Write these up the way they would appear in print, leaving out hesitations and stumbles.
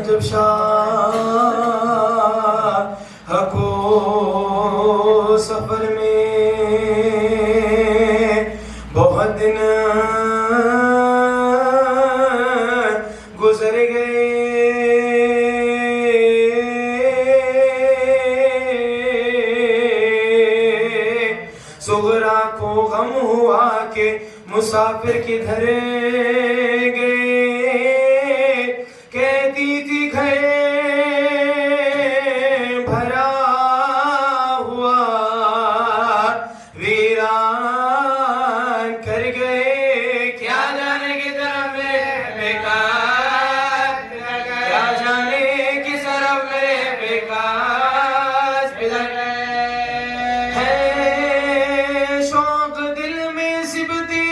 जब शाह को सफर में बहुत दिन गुजर गए, सुगरा को गम हुआ कि मुसाफिर किधर गए। कहती थी घर भरा हुआ वीरान कर गए। क्या जाने की तरफ में बेकार, क्या जाने किस तरफ में बेकार बिलर है। शौक दिल में सिबती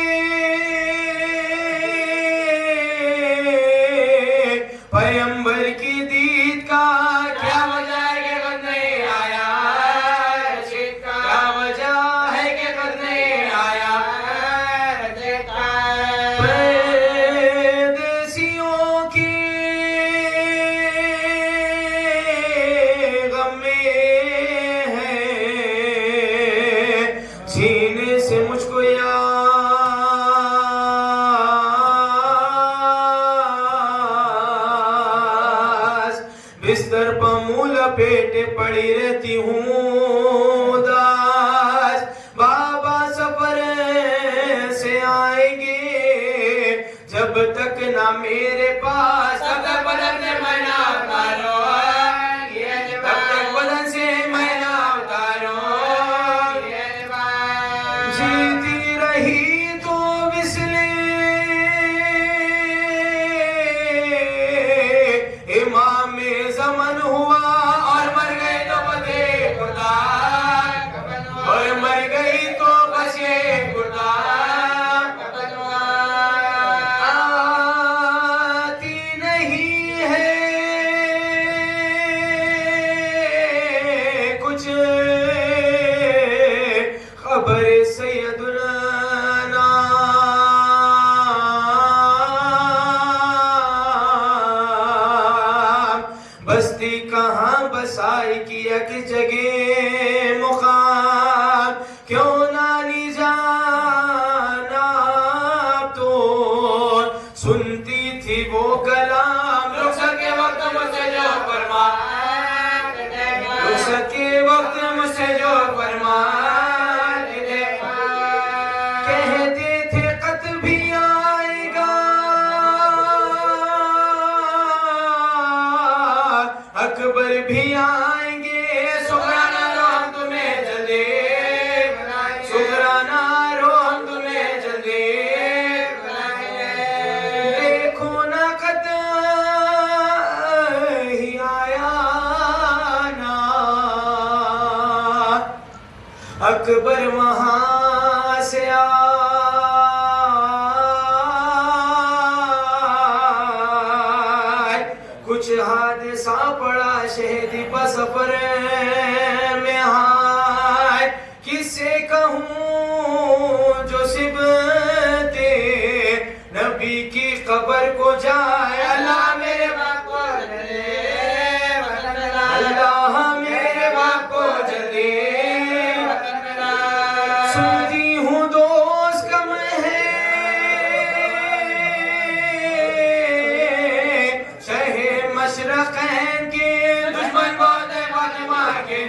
पैगंबर की दीद का, क्या वजह है कि खुद नहीं आया, क्या वजह है कि खुद नहीं आया। परदेसियों की गम में है सीने से मुझको बिस्तर पर मुंह लपेटे पड़ी रहती हूँ उदास। बाबा सफर से आएंगे जब तक ना मेरे पास, तब तक बदन से मैं ना उतारो, तब तक बदन से मैं ना उतारो। जीती रही तो बिस्ले इमाम ज़मन हुआ, और मर गई तो बदे खुदा, और मर गई तो बस ये खुदा। आती नहीं है कुछ खबर सैयदुना बस्ती कहाँ बसाई किया कि जगह मुकाम, क्यों नानी जाना तो सुनती थी वो कलाम। रुखसत के वक्त मुझसे जो फरमा, रुखसत के वक्त मुझसे जो फरमा, कहते थे खत भी आएगा, अकबर भी आएंगे। शुक्राना रो हम तुम्हें जल्दी, शुक्राना रो हम तुम्हें जल्दी। देखो ना खत ही आया ना, अकबर वहां से आए। कुछ हादसा पड़ा शहीदी पर सफर में हाय, किससे कहूँ जो सिबते नबी की कब्र को जाए। अल्लाह मेरे बाप को जले, अल्लाह मेरे बाप को जले। सुनती हूँ दोस्त कम है, शहे मशरक़ैन के दुश्मन बहुत है फातिमा के।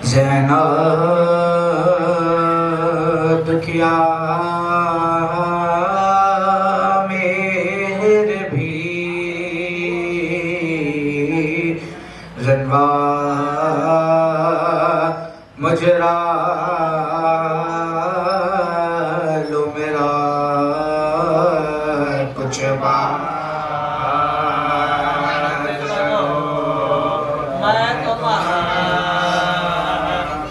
ज़ैनब किया मेहर भी रनवा मुजरा लो मेरा कुछ बात मैं तुम्हारा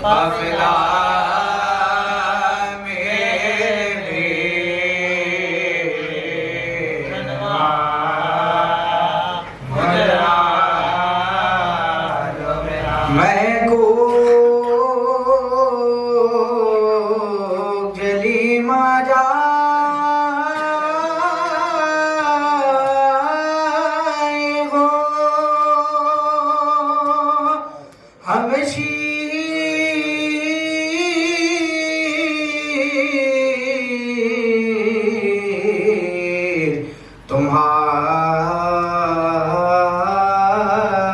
काफिला मेरे मुजरा मैं को जली माजा हो हमशी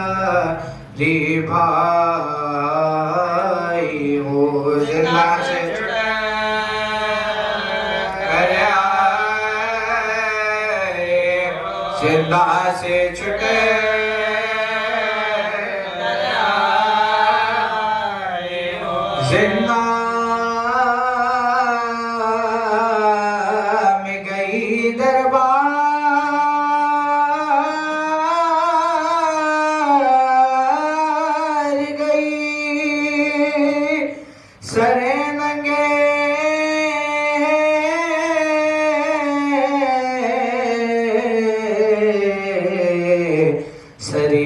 तुम्हारी भाई हो जिंदा से जिंदा से छुटे जिंदा में गई दरबार गई सरे नंगे सरे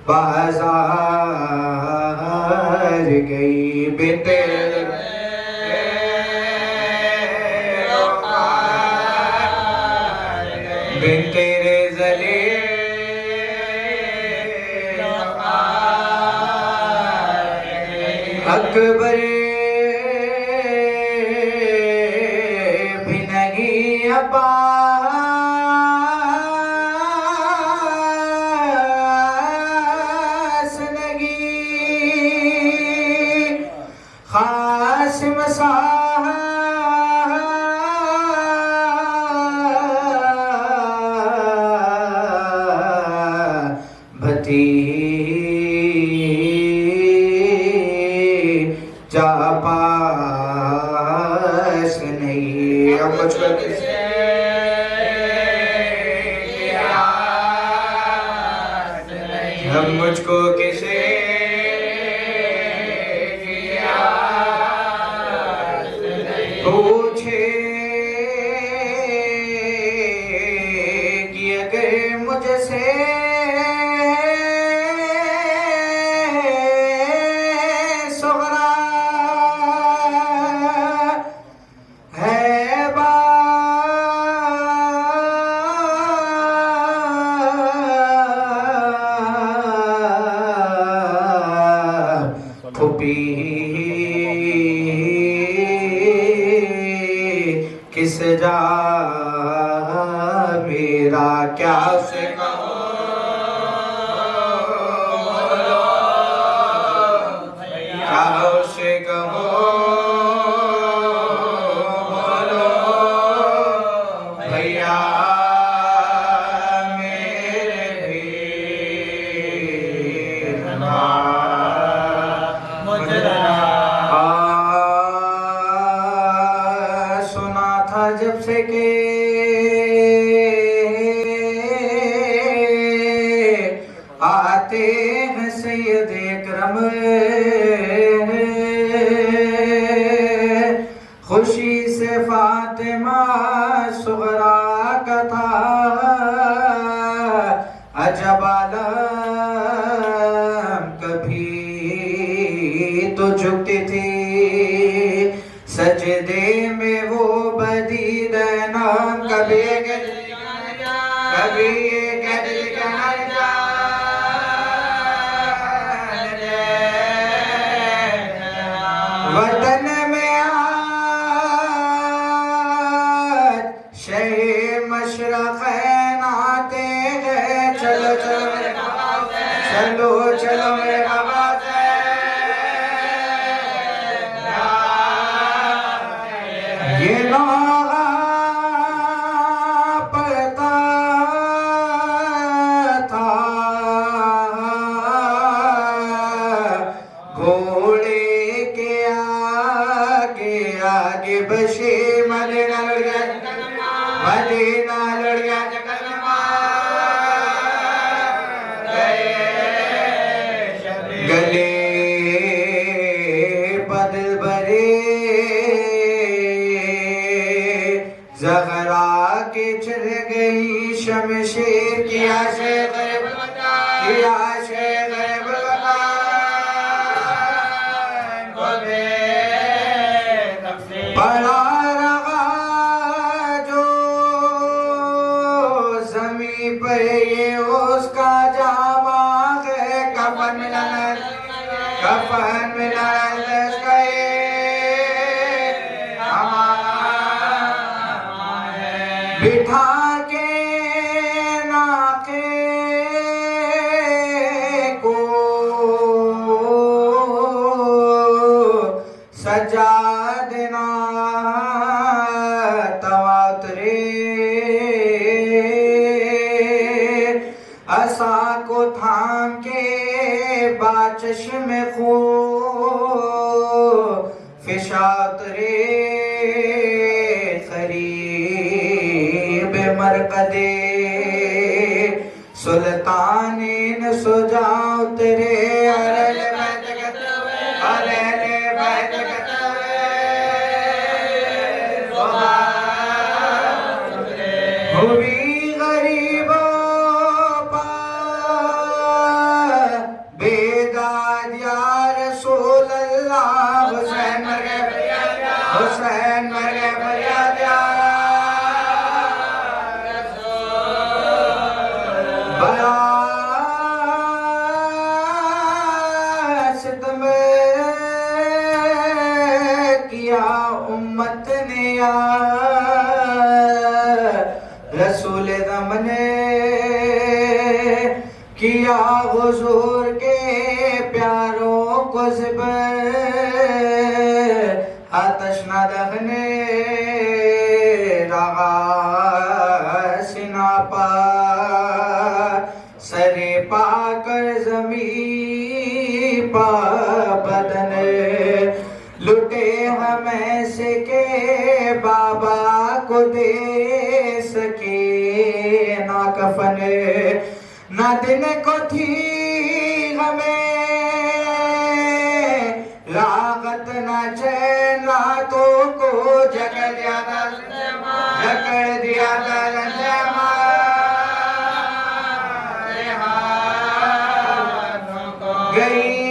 बाजार गई बेटे तेरे जले अकबर भी नहीं अब्बास लगी खासिम भती जा पास नहीं अब मुझको किसे अब मुझको किसे पूछे कि अगर मुझसे किस जा मेरा क्या से कहो क्या से कहो बोलो भैया मेरे भी जब से के आते हैं सैयद करम खुशी से फातिमा सुगरा का था अजब आलम कभी तो झुकती थी सजदे में वो बदी नाम कभी कभी वतन में आज शहे मशरक़ आते हैं चलो चलो चलो चलो मेरे बाबा ये नागा पड़ता था घोड़े के आगे आगे बशे मदीना लड़ गया गले बदल बरे ज़हरा के चल गई शमशेर की आशे बड़ा रहा जो ज़मीं पर ये उसका जामा है कफन मिला बिठा के नाके को सजा देना तवातरे असा को थाम के बाचश में खो फिशातरे खरीब मरकदे सुल्तानीन सुजा उतरे हुई गरीबों पर बेदाद या रसूल अल्लाह हुसैन मर गए फरियाद या बड़ा सितम किया उम्मत ने रसूल दमने किया हुजूर के प्यारों को ज़िबर आतश न दहने रहा सिना पा सरे पाकर ज़मीं पा बदन लुटे हमें से के बाबा को दे सके ना कफन ना दिन को थी हमें लागत ना चैन रातों को जकड़ दिया था गई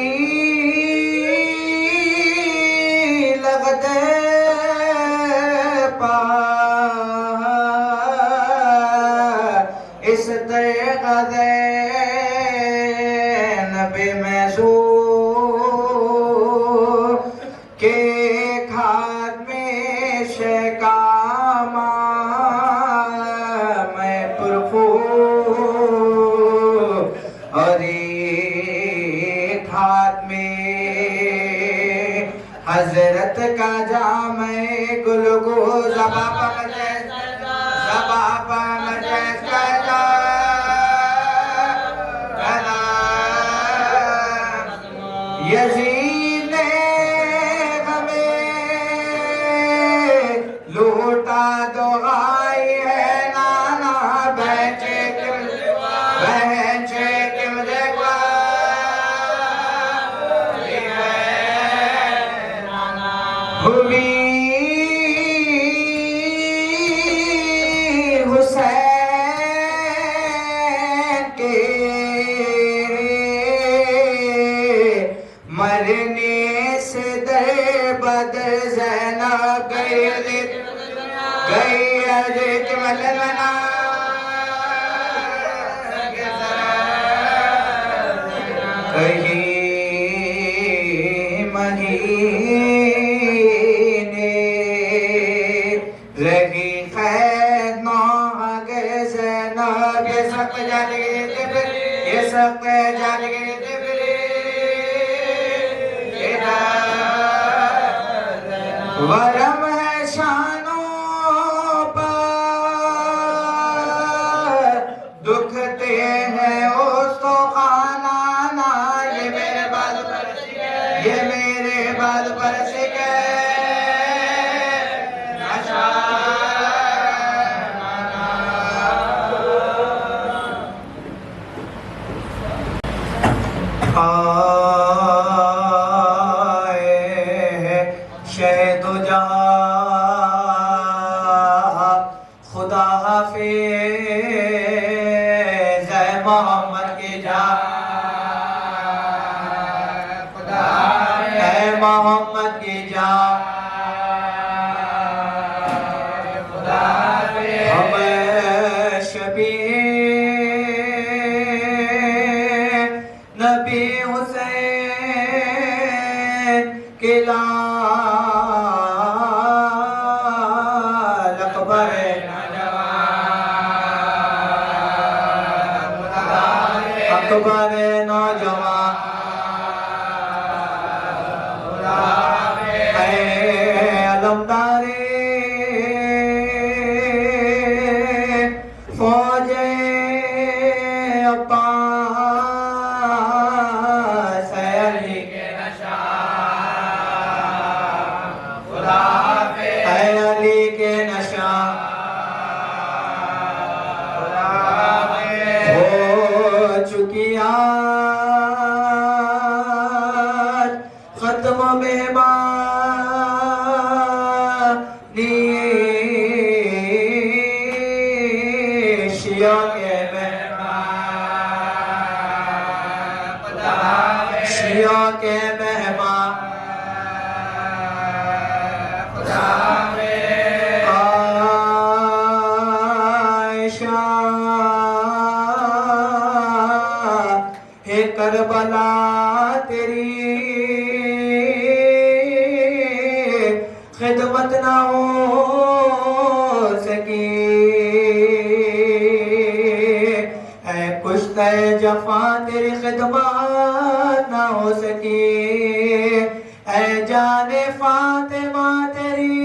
लगते पा इस तगदे नबी मैसू के खाद में शेकामा मैं पुरखू और हाथ में हजरत का जाम गुलगो ज़बापा यज़ीद ने हमें लूटा दुआई है नाना बहन हुई हुसैन के मरने से दर बदर ज़ैनब गई मलना कहीं महीने रही खैर ना गए ज़ैनब ये सब पे जागे वरम है शानों पर दुखते हैं उसको खाना ना ये मेरे बाल पर ये मेरे बाल पर से खुदा हाफिज़ मोहम्मद की जा खुदा है मोहम्मद की जा खुदा हम शबी नबी हुसैन के लाल अकबर अकबर नौजवान है अलमदारे फौजे अब्बास है अली के नशा है अली के नशा खत्म मेहमानी शिया के मेहमान शिया के मेहमान आयशा हे करबला तेरी खिदमत ना हो सकी है कुश्ते जफा तेरी खिदमत ना हो सकी है जाने फातिमा तेरी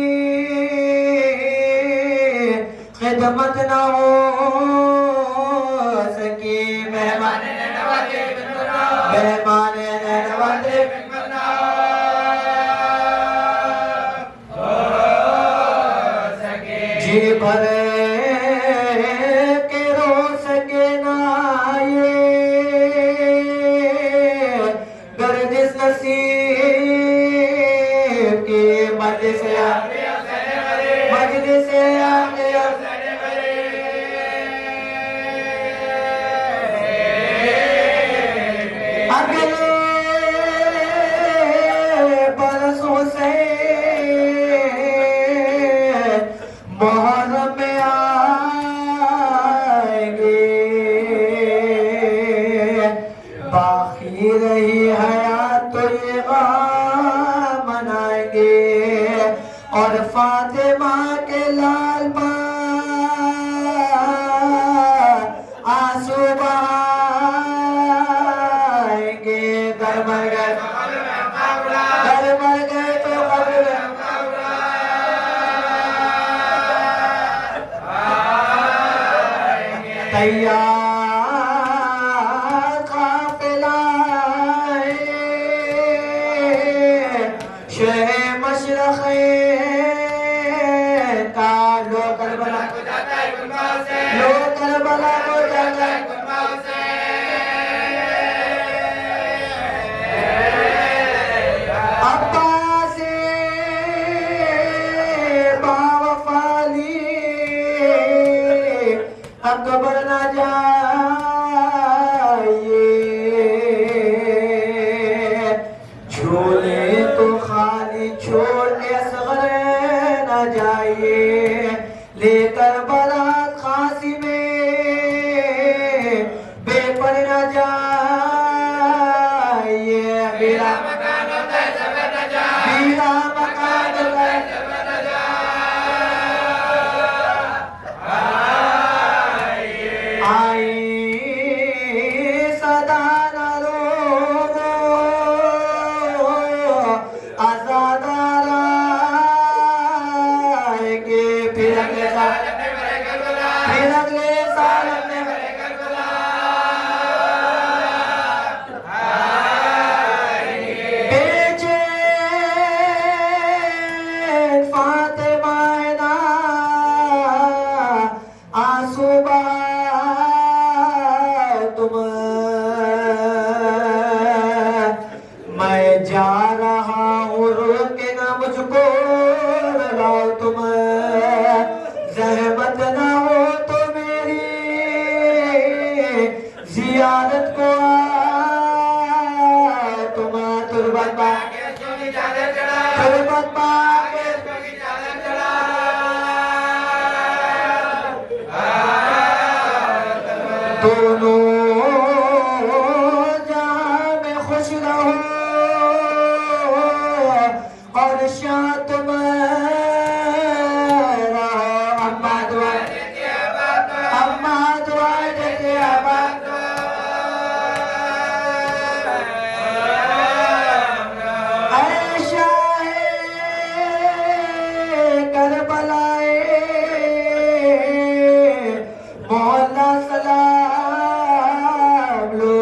खिदमत ना हो सकी मेहमान नवाजे जी भरे के रो सके ना ये गर्दिश नसीब की मजलिस से अगले बरसों से मुहर्रम में आएंगे बाकी रही हयात तो ये मनाएंगे और मोहम्मद पाक दोनों जहां में खुश रहो और शांत में रहो। अम्मा दुआ देती अम्मा दुआ देती करबलाए मोहल्ला सलाम लो।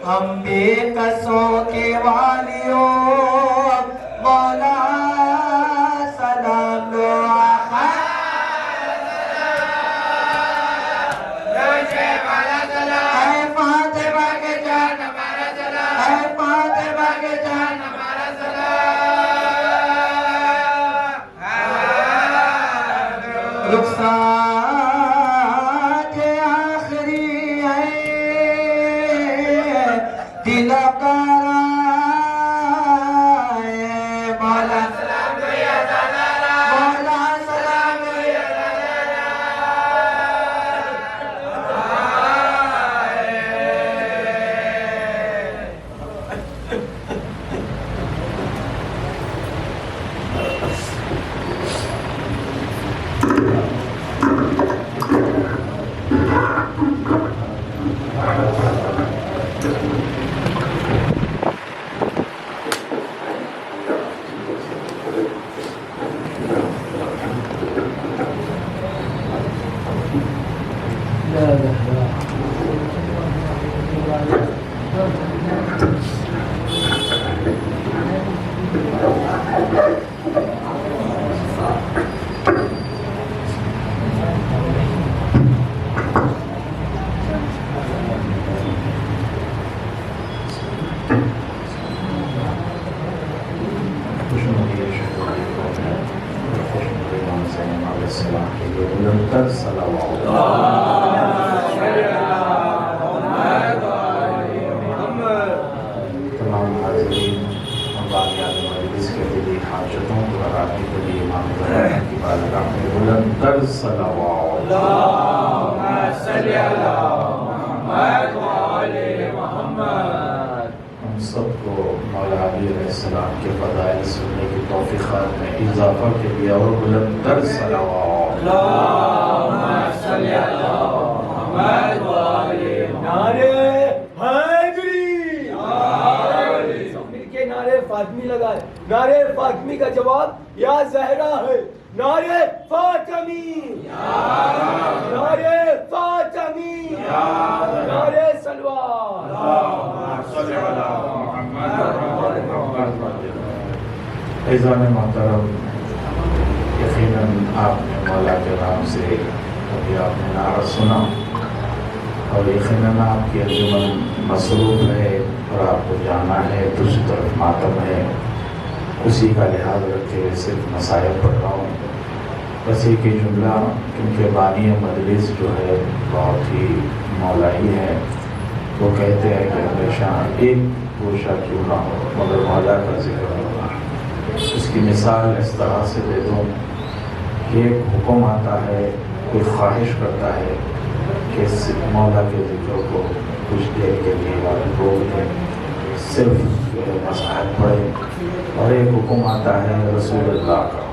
हम बेकसों के वालियों मौला सलाम लो। फातिमा के जान हमारा सलाम, फातिमा के जान हमारा सलाम। रुखसात आखिरी है दिलकारा मौला सलाम या दलाला, मौला सलाम या निरंतर तमाम हाज़रीन इसके दिली हाजतों को कराने के लिए इमाम की बारगाह में निरंतर सलावत। हम सबको मौला अली अलैहिस्सलाम के फज़ाइल सुनने की तौफ़ीक़ात में इजाफ़ा के लिए और निरंतर सलावत। नारे फातिमी लगाए। नारे फातिमी का जवाब या ज़हरा है। नारे फातिमी, नारे फातिमी, नारे सलवार। ऐज़ान मोहतरम, यकीनन आपने मौला के नाम से अभी आपने नारा सुना और यकीनन आपकी अंजुमन मसरूफ़ है और आपको जाना है, दूसरी तरफ मातम है। उसी का लिहाज रखते हुए सिर्फ मसाइल पढ़ रहा हूँ। बस एक ही जुमला, क्योंकि बानी मजलिस जो है बहुत ही मौलाई है। वो कहते हैं कि हमेशा एक गोशा क्यों ना हो मगर मौला का जिक्र होगा। उसकी मिसाल इस तरह से दे दूँ कि एक हुक्म आता है, कोई ख्वाहिश करता है कि मौला के जिक्र को कुछ देर के लिए रोक दें, सिर्फ मसाइल पढ़ें। और एक हुक्म आता है रसूलुल्लाह का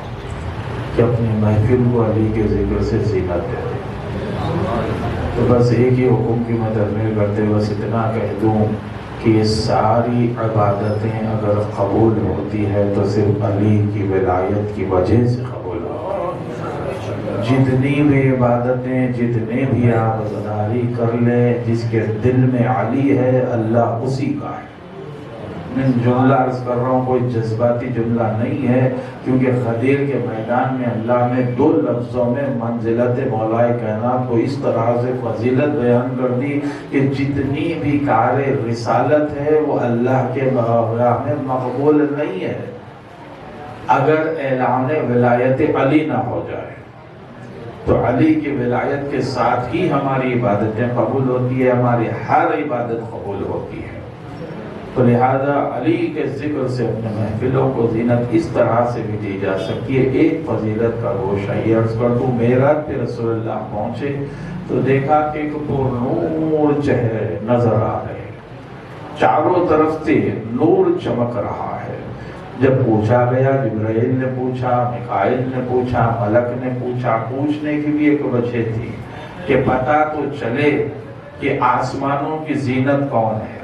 कि अपनी महफिल को अली के जिक्र से ज़ीनत दे दें। तो बस एक ही हुक्म की मैं तरमीर करते बस इतना कह दूँ कि ये सारी इबादतें अगर कबूल होती है तो सिर्फ अली की विलायत की वजह से कबूल होती है। जितनी भी इबादतें, जितने भी आप ज़दारी कर लें, जिसके दिल में अली है अल्लाह उसी का है। मैं जुमला अर्ज कर रहा हूँ, कोई जज्बाती जुमला नहीं है, क्योंकि गदीर के मैदान में अल्लाह ने दो लफ्ज़ों में मंजिलत मौलाए कायनात को इस तरह से फजीलत बयान कर दी कि जितनी भी कार रिसालत है वो अल्लाह के बारगाह में मकबूल नहीं है अगर ऐलान विलायत अली ना हो जाए। तो अली की विलायत के साथ ही हमारी इबादतें कबूल होती है, हमारी हर इबादत कबूल होती है। तो लिहाजा अली के जिक्र से अपने महफिलों को जीनत इस तरह से भी दी जा सकती है। एक फजीलत का गोशा ये अर्ज कर दूँ, मेराज पे रसूलुल्लाह पहुँचे तो देखा कि एक नूर चेहरे नजर आ रहे, चारों तरफ से नूर चमक रहा है। जब पूछा गया, जिब्राइल ने पूछा, मिकाइल ने पूछा, मलक ने पूछा, पूछने की भी एक वजह थी कि पता तो चले कि आसमानों की जीनत कौन है।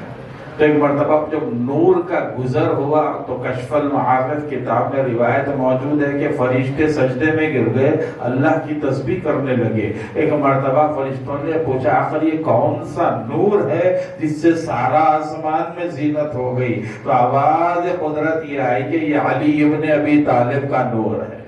तो एक मरतबा जब नूर का गुजर हुआ तो कश्फल महारत किताब में रिवायत मौजूद है कि फरिश्ते सजदे में गिर गए, अल्लाह की तस्बीह करने लगे। एक मरतबा फरिश्तों ने पूछा आखिर ये कौन सा नूर है जिससे सारा आसमान में जीनत हो गई। तो आवाज कुदरत ये आई कि ये अली इब्न अबी तालिब का नूर है।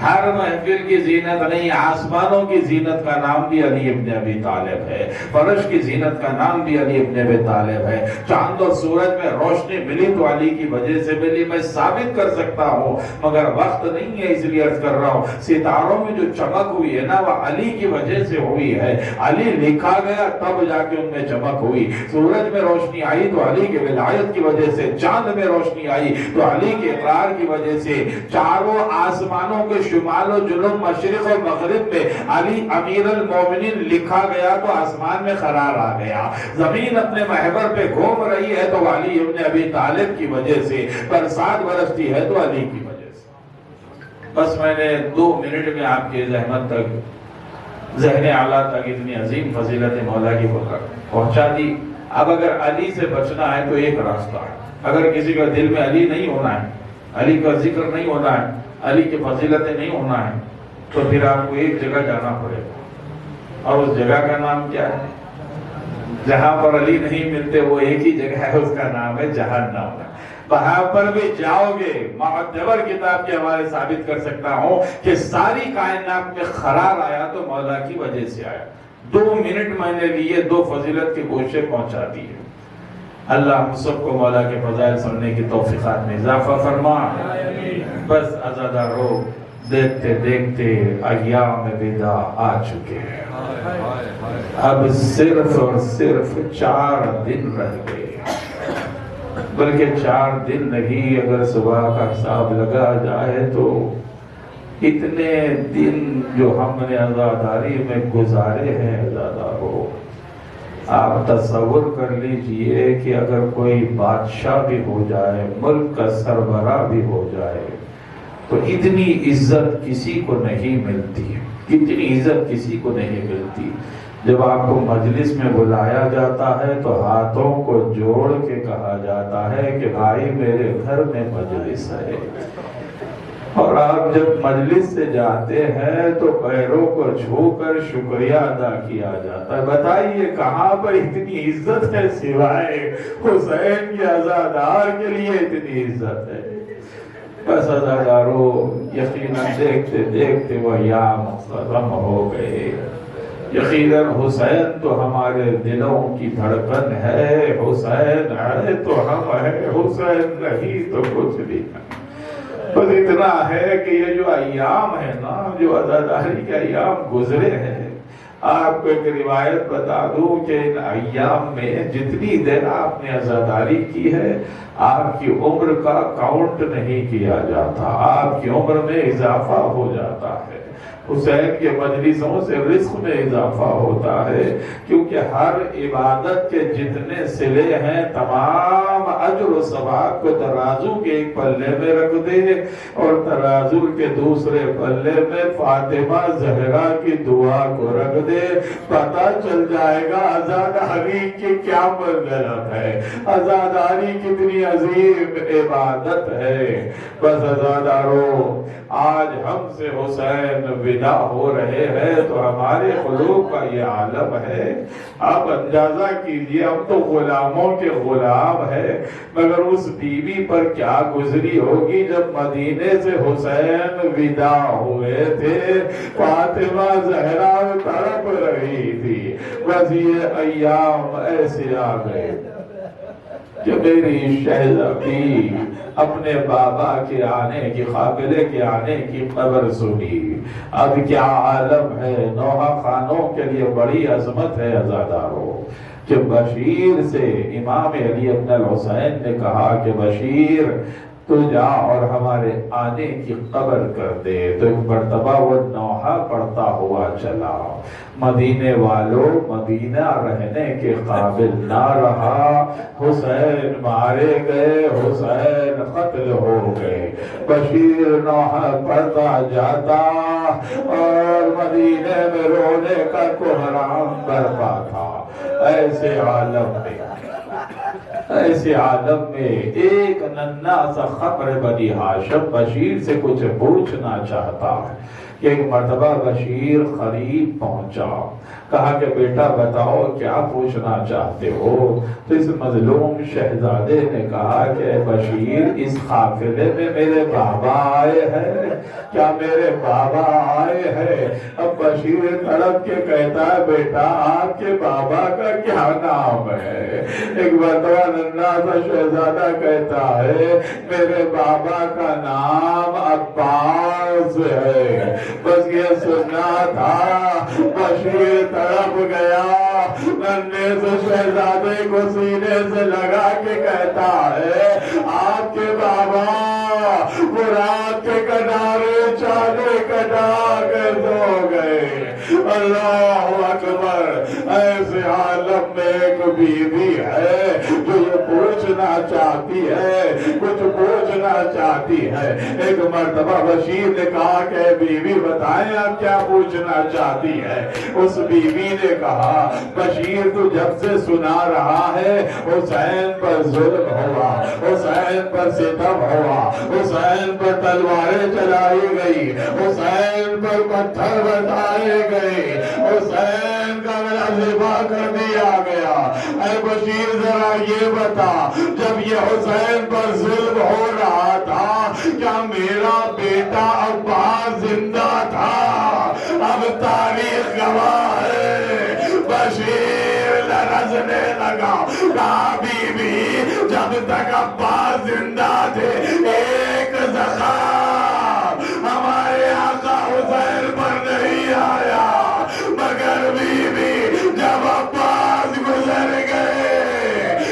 हर महफिल की जीनत नहीं, आसमानों की जीनत का नाम भी अली इब्न अबी तालिब है, फर्श की जीनत का नाम भी अली इब्न अबी तालिब है। चांद और सूरज में रोशनी मिली तो अली की वजह से मिली, मैं साबित कर सकता हूँ मगर वक्त नहीं है इसलिए अर्ज कर रहा हूँ। सितारों में जो चमक हुई है ना वह अली की वजह से हुई है। अली लिखा गया तब जाके उनमें चमक हुई। सूरज में रोशनी आई तो अली के विलायत की वजह से, चांद में रोशनी आई तो अली के इकरार की वजह से। चारों आसमानों के शुमाल और जुनूब, मशरिक और मगरिब में अली अमीरुल मोमिनीन लिखा गया तो आसमान में करार आ गया। जमीन अपने महबर पे घूम रही है तो अली इब्न अबी तालिब की वजह से, बरसात बरसती है तो अली की वजह से। बस मैंने 2 मिनट में आपके ज़हमत तक, ज़हन आला तक इतनी अजीम फजीलत मौला की पहुंचा दी। अब अगर अली से बचना है तो एक रास्ता है। अगर किसी का दिल में अली नहीं होना है, अली का जिक्र नहीं होना है, अली की फजीलतें नहीं होना है, तो फिर आपको एक जगह जाना पड़ेगा। और उस जगह का नाम क्या है? जहां पर अली नहीं मिलते वो एक ही जगह है, उसका नाम है जहन्नम। वहां पर भी जाओगे, मुअत्तबर किताब के हवाले साबित कर सकता हूं कि सारी कायनात में खरार आया तो मौला की वजह से आया। 2 मिनट मैंने लिए, 2 फजीलत की गोशे पहुंचा दी है। अल्लाह हम सबको मौला के फजाइल सुनने की तौफीकात में इजाफा फरमा। बस अज़ादारो, देखते देखते अय्याम विदा आ चुके हैं। अब सिर्फ और सिर्फ 4 दिन रह गए, बल्कि 4 दिन नहीं, अगर सुबह का हिसाब लगा जाए तो इतने दिन जो हमने आज़ादारी में गुजारे हैं अज़ादारो, आप तसव्वुर कर लीजिए कि अगर कोई बादशाह भी हो जाए, मुल्क का सरबरा भी हो जाए, तो इतनी इज्जत किसी को नहीं मिलती, इतनी इज्जत किसी को नहीं मिलती। जब आपको मजलिस में बुलाया जाता है तो हाथों को जोड़ के कहा जाता है कि भाई मेरे घर में मजलिस है, और आप जब मजलिस से जाते हैं तो पैरों को छूकर शुक्रिया अदा किया जाता है। बताइए कहाँ पर इतनी इज्जत है सिवाय हुसैन के अज़ादार के लिए इतनी इज्जत है। बस अज़ादारो, यकीनन देखते देखते वह याम खत्म हो गए। यकीनन हुसैन तो हमारे दिलों की धड़कन है, हुसैन है तो हम है, हुसैन नहीं तो कुछ भी नहीं। बस इतना है कि ये जो अय्याम है ना, जो अज़ादारी के अय्याम गुजरे हैं, आपको एक रिवायत बता दूं कि इन अय्याम में जितनी देर आपने अज़ादारी की है, आपकी उम्र का काउंट नहीं किया जाता, आपकी उम्र में इजाफा हो जाता है। हुसैन के मजलिसों से रिस्क में इजाफा होता है, क्योंकि हर इबादत के जितने सिले हैं तमाम अजर और सवाब को तराजू के एक पल्ले में रख दे और तराजू के दूसरे पल्ले में फातिमा ज़हरा की दुआ को रख दे, पता चल जाएगा आज़ादारी की क्या मंज़िलत है, आज़ादारी कितनी अजीम इबादत है। बस आज़ादारो, आज हमसे हुसैन विदा हो रहे हैं तो हमारे क़ुलूब का ये आलम है। आप अंदाजा कीजिए, हम तो गुलामों के गुलाम है, मगर उस बीवी पर क्या गुजरी होगी जब मदीने से हुसैन विदा हुए थे, फातिमा ज़हरा तड़प रही थी। बस ये अय्याम ऐसे आ गए कि मेरी शहज़ादी अपने बाबा के आने की, काबिले के आने की खबर सुनी, अब क्या आलम है। नौहा खानों के लिए बड़ी अजमत है अज़ादारों कि बशीर से इमाम अली इब्न हुसैन ने कहा कि बशीर तो जा और हमारे आने की कब्र कर दे। तो एक मर्तबा वो नौहा पढ़ता हुआ चला। मदीने वालों, मदीना रहने के काबिल ना रहा। हुसैन मारे गए, हुसैन कत्ल हो गए। बशीर नौहा पढ़ता जाता और मदीने में रोने का कोहराम बरपा था। ऐसे आलम में एक नन्ना सा खबर बनी हाशिम बशीर से कुछ पूछना चाहता है कि एक मर्तबा बशीर करीब पहुंचा। कहा कि बेटा बताओ क्या पूछना चाहते हो। तो इस मजलूम शहजादे ने कहा कि बशीर इस काफिले में मेरे बाबा आए हैं, क्या मेरे बाबा आए हैं। अब बशीर तड़प के कहता है बेटा आपके बाबा का क्या नाम है। एक मर्तबा नन्ना सा शहजादा कहता है मेरे बाबा का नाम अब्बास है। बस ये सुनना था। बशीर तड़प गया। नन्हे से शहजादे को सीने से लगा के कहता है आपके बाबा मुराद के किनारे चाले कटा के सो गए। अल्लाह अकबर। ऐसे आलम में एक बीवी है जो ये पूछना चाहती है, कुछ पूछना चाहती है। एक मर्तबा बशीर ने कहा कि बीवी बताएं आप क्या पूछना चाहती है। उस बीवी ने कहा बशीर तू जब से सुना रहा है हुसैन पर जुल्म हुआ, हुसैन पर सितम हुआ, हुसैन पर तलवारें चलाई गई, हुसैन पर पत्थर बताए गए, हुसैन का गला ज़िबा कर दिया गया। ऐ बशीर जरा ये बता जब ये हुसैन पर जुल्म हो रहा था क्या मेरा बेटा अब्बास जिंदा था। अब तारीख गवाह है। बशीर लरज़ने लगा। कहा बीवी जब तक अब्बास जिंदा थे एक ज़ख़म हमारे आका हुसैन पर नहीं आया, मगर बीवी जब अब्बास गुजर गए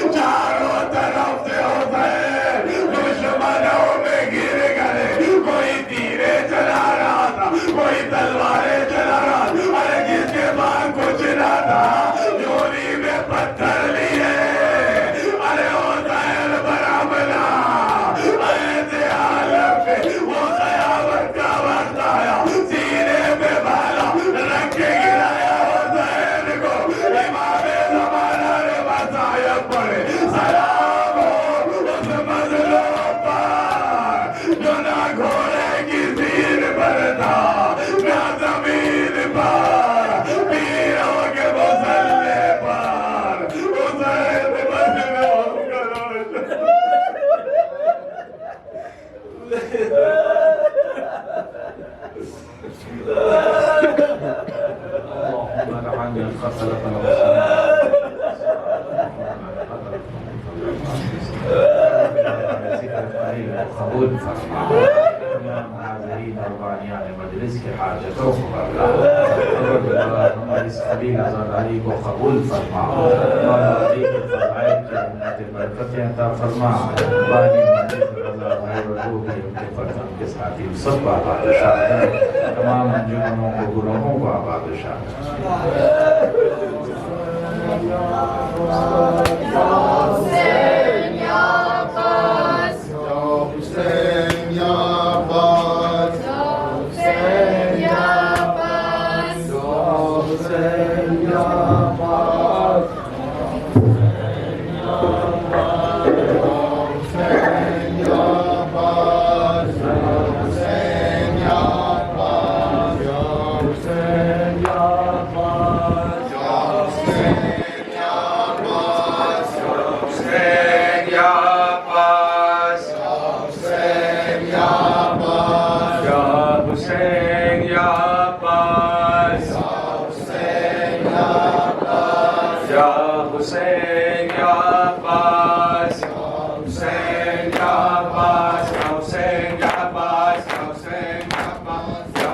चारों तरफ से हुसैन दुश्मनों में गिर गए। कोई तीरे चला रहा था, कोई तलवारें चला रहा था। अरे किसके पास कुछ ना था, झोली में पत्थर लिए। अरे हुसैन पर हमला। ऐसे हालत में वो क़यामत का वक्त आया, सीने पे भाला रख के गिराया हुसैन को। इमामे ज़माना ने बताया पड़े सलाम हो उस मज़लूम पर जो ना घोड़े की सीन पर था ना ज़मीन पर, पीरों के मुसल्ले पर हुसैन मज़लूम करो। कबूल फरमा। तमाम हाज़रीन और बानियान मजलिस के हाजतों को हमारी इस खलील आज़ादारी को कबूल फरमा। मौलाना के फ़ज़ाइल की उम्मत बरकतें अता फरमा। बानी मजलिस रज़ा भाई और भी उनके फर्जंद के साथी सब आबादशाह हैं। तमाम अंजुमनों को गुरोहों को आबादशाह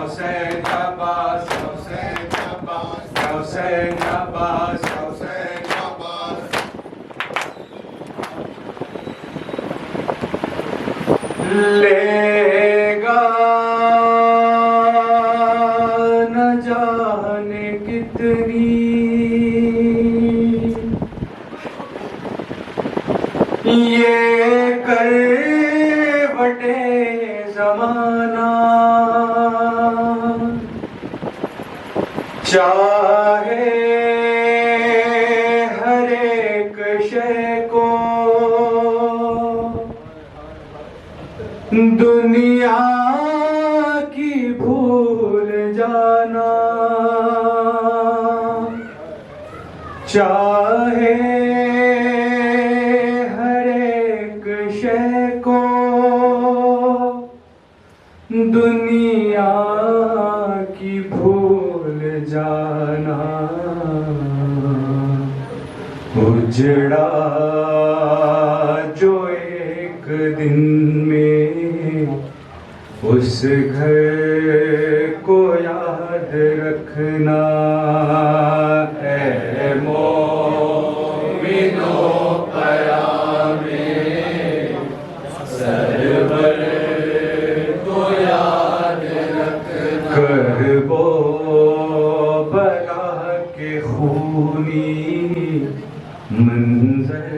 Hussein लेगा न जाने कितनी ये करवटे ज़माना, चाहे हर एक शय को दुनिया की भूल जाना, चाहे हर एक शय को दुनिया की भूल जाना। उजड़ा जो एक दिन में उस घर को याद रखना। ऐ मोमिनो क़यामे सरवर को याद रखना। करबो बला के खूनी मंजर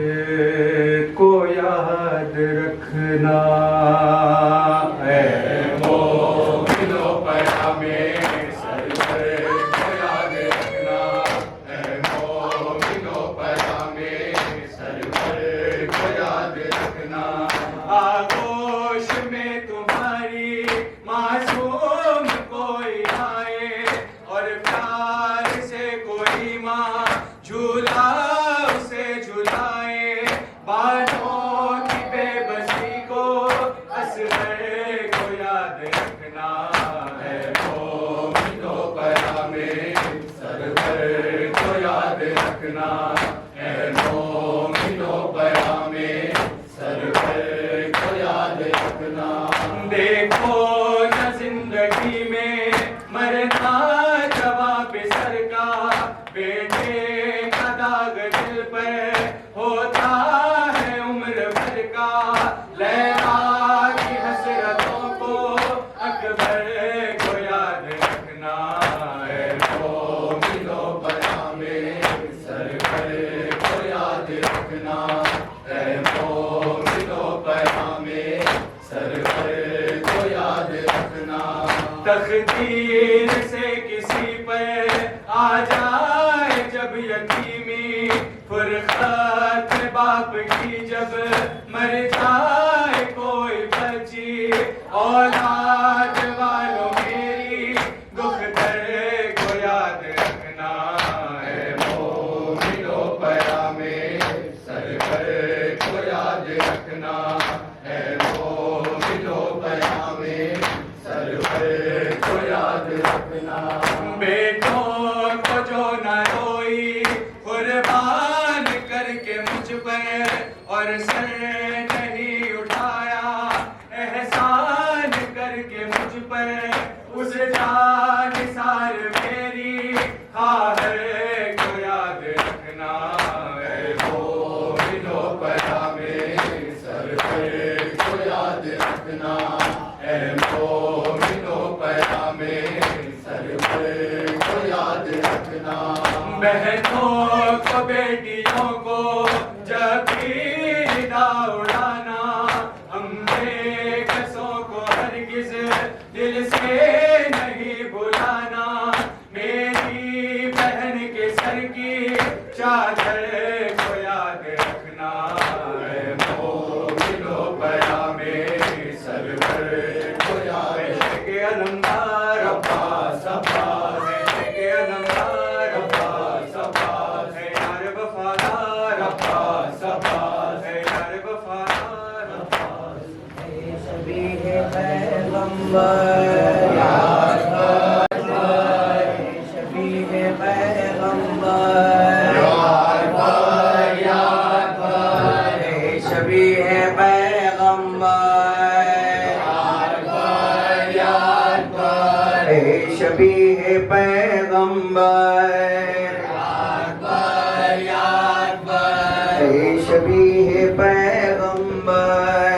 को याद रखना। ऐ मोमिनो क़यामे सरवर को याद रखना। ऐ मोमिनो क़यामे सरवर को याद रखना। आगोश में तुम्हारी मासूम कोई आए और प्यार से कोई माँ झूला उसे झुलाए। बातों की बेबसी को असगर को याद रखना। है मोमिनो क़यामे सरवर को याद रखना। है मोमिनो क़यामे सरवर को याद रखना। देखो न जिंदगी में मरना जवाब सर का, बेटे का दाग दिल पर होता है उम्र भर का। लैला की हसरतों को अकबर को याद रखना। है मोमिनो क़यामे सरवर को याद रखना। है मोमिनो क़यामे सरवर को याद रखना। तकदीर से किसी पर आ जाए जब यतीमी, फुरक़त बाप की जब मर जाए कोई बच्ची, औलाद वालों मेरी दुख्तर को याद रखना। है मोमिनो क़यामे सरवर को याद रखना। है मोमिनो क़यामे सरवर को याद रखना। बेटों को जो न रोई कुर्बान करके मुझ पर और सर नहीं उठाया एहसान करके मुझ पर, उस जानिसार मेरी खाहर को याद रखना। है मोमिनो क़यामे सरवर को याद रखना। है मोमिनो क़यामे सरवर को याद रखना। बहनों को बेटियों को जब भी निदा उड़ाना, हम बेकसों को हरगिज़ दिल से नहीं भुलाना। मेरी बहन के सर की चादर को याद रखना। है मोमिनो क़यामे सरवर को याद के अलमदार अब्बास अब्बास के अलमदार अब्बास अब्बास है यार वफादार अब्बास अब्बास है यार वफादार अब्बास। शबीह पैगंबर शबीह पैगंबर शबीह पैगंबर शबीह पैगंबर शबीह पैगंबर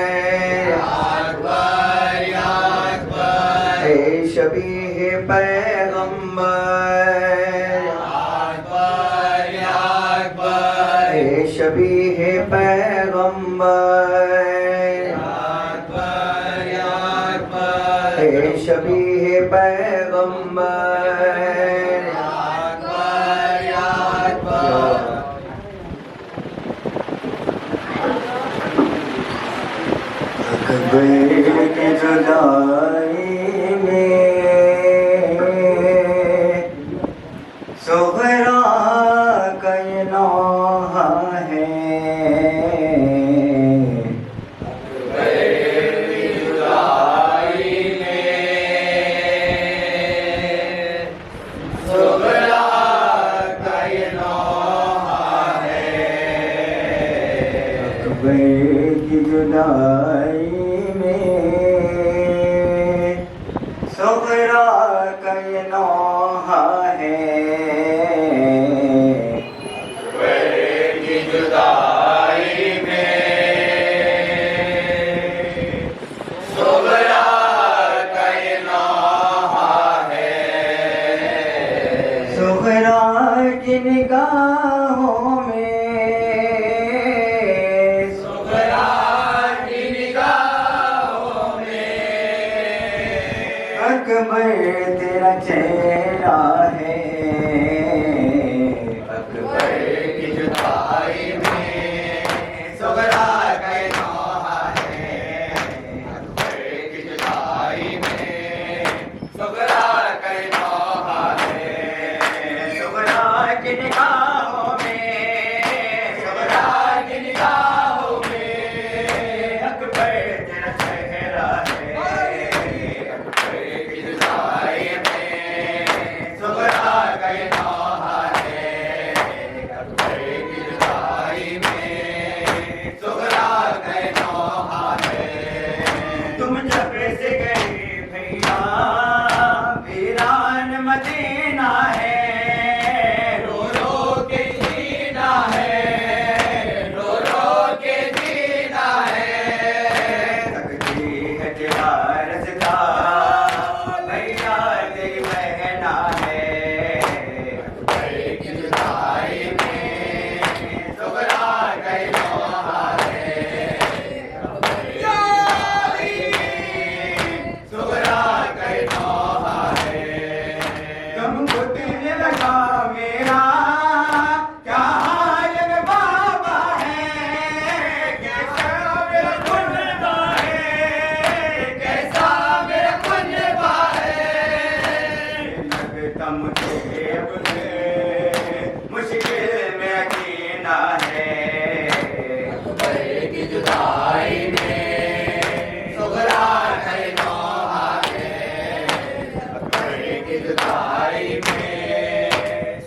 ऐ शबीह पैगंबर ऐ शबीह पैगंबर अकबर की जुदाई में सुगरा कैनाहा है अकबर की जुदाई में सुगरा कैनाहा है सुगरा की निगाहों में अकबर तेरा चेहरा है अकबर की जुदाई में सुगरा कैनाहा है अकबर की जुदाई में सुगरा कैनाहा है सुगरा की निगाहों में सुगरा की निगाहों में अकबर तेरा चेहरा है तुम जब से गए भैया वीरान मदीना है रो रो के जीना है रो रो के जीना है तकदी है तेरा रज़्क़ा भैया तेरी बहना है अकबर की जुदाई में सुगरा कैनाहा है सुगरा कैनाहा है तुमको दिल लगा मेरा क्या हाल में बाबा है कैसा मेरा कुनबा है कैसा मेरा कुनबा है लगता मुझे अपने मुश्किल में अकेला है अकबर की जुदाई में सुगरा कैनाहा है अकबर की जुदाई में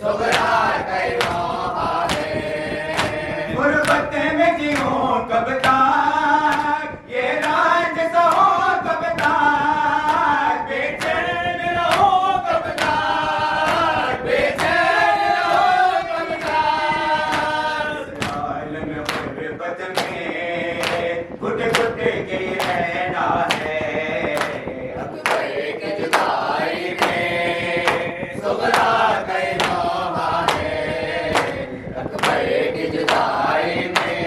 सुगरा कैनाहा है गुर्बत में जियो कब तक ये राज सहो कब तक बेचैन रहो कब तक बेचैन रहो कब तक हाल में गुर्बत में घुट घुट के रहना है अकबर की जुदाई में सुगरा कैनाहा है अकबर की जुदाई में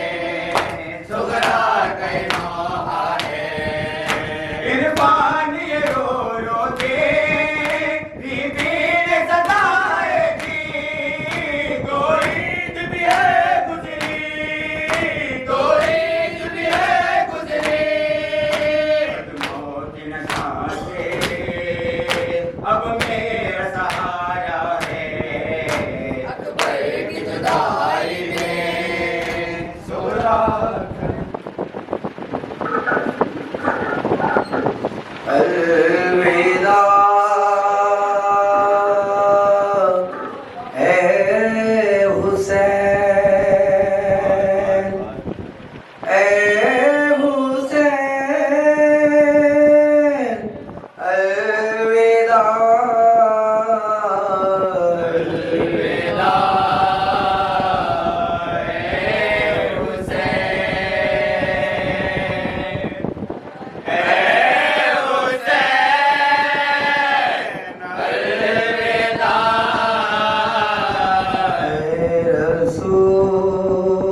सुगरा कैनाहा है इरफान ये रो रो के बीबीन सदाएगी कोई ईद भी है गुजरी कोई ईद भी है गुजरी मौत न साथे अब मेरा सहारा है अकबर की जुदाई में सुगरा अलविदा ए हुसैन ए हुसैन अलविदा अलविदा रसूल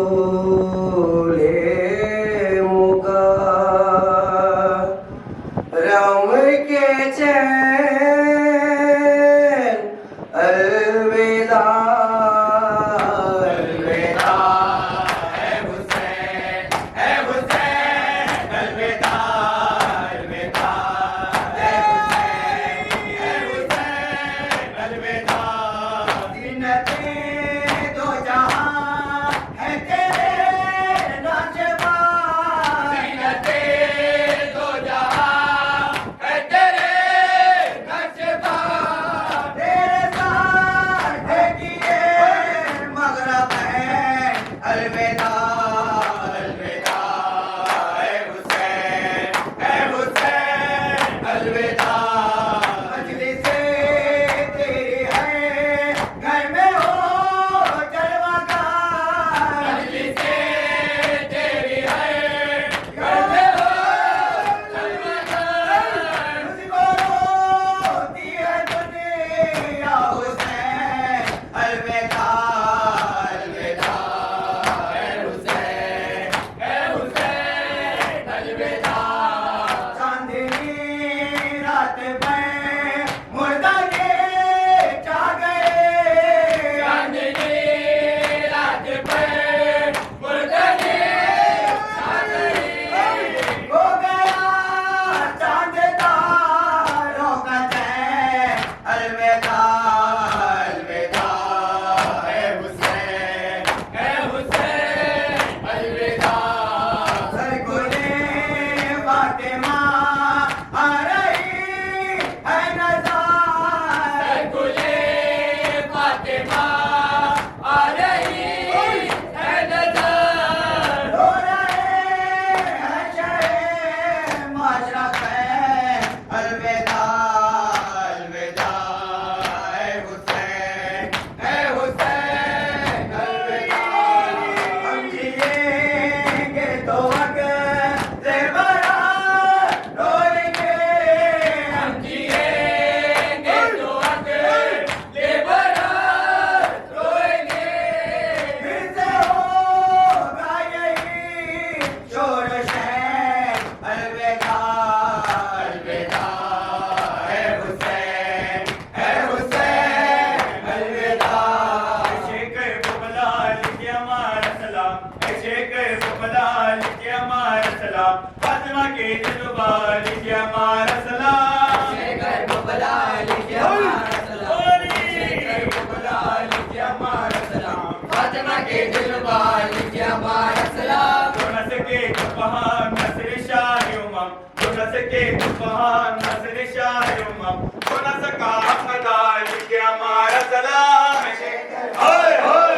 के दिल वाली के हमारा सलाम शेखर बुबला लिखे हमारा सलाम शेखर बुबला लिखे हमारा सलाम फातिमा के दिल वाली के हमारा सलाम गुनस के बहार नसर शाह उमम गुनस के बहार नसर शाह उमम गुनस का हकदार के हमारा सलाम शेखर हाय हाय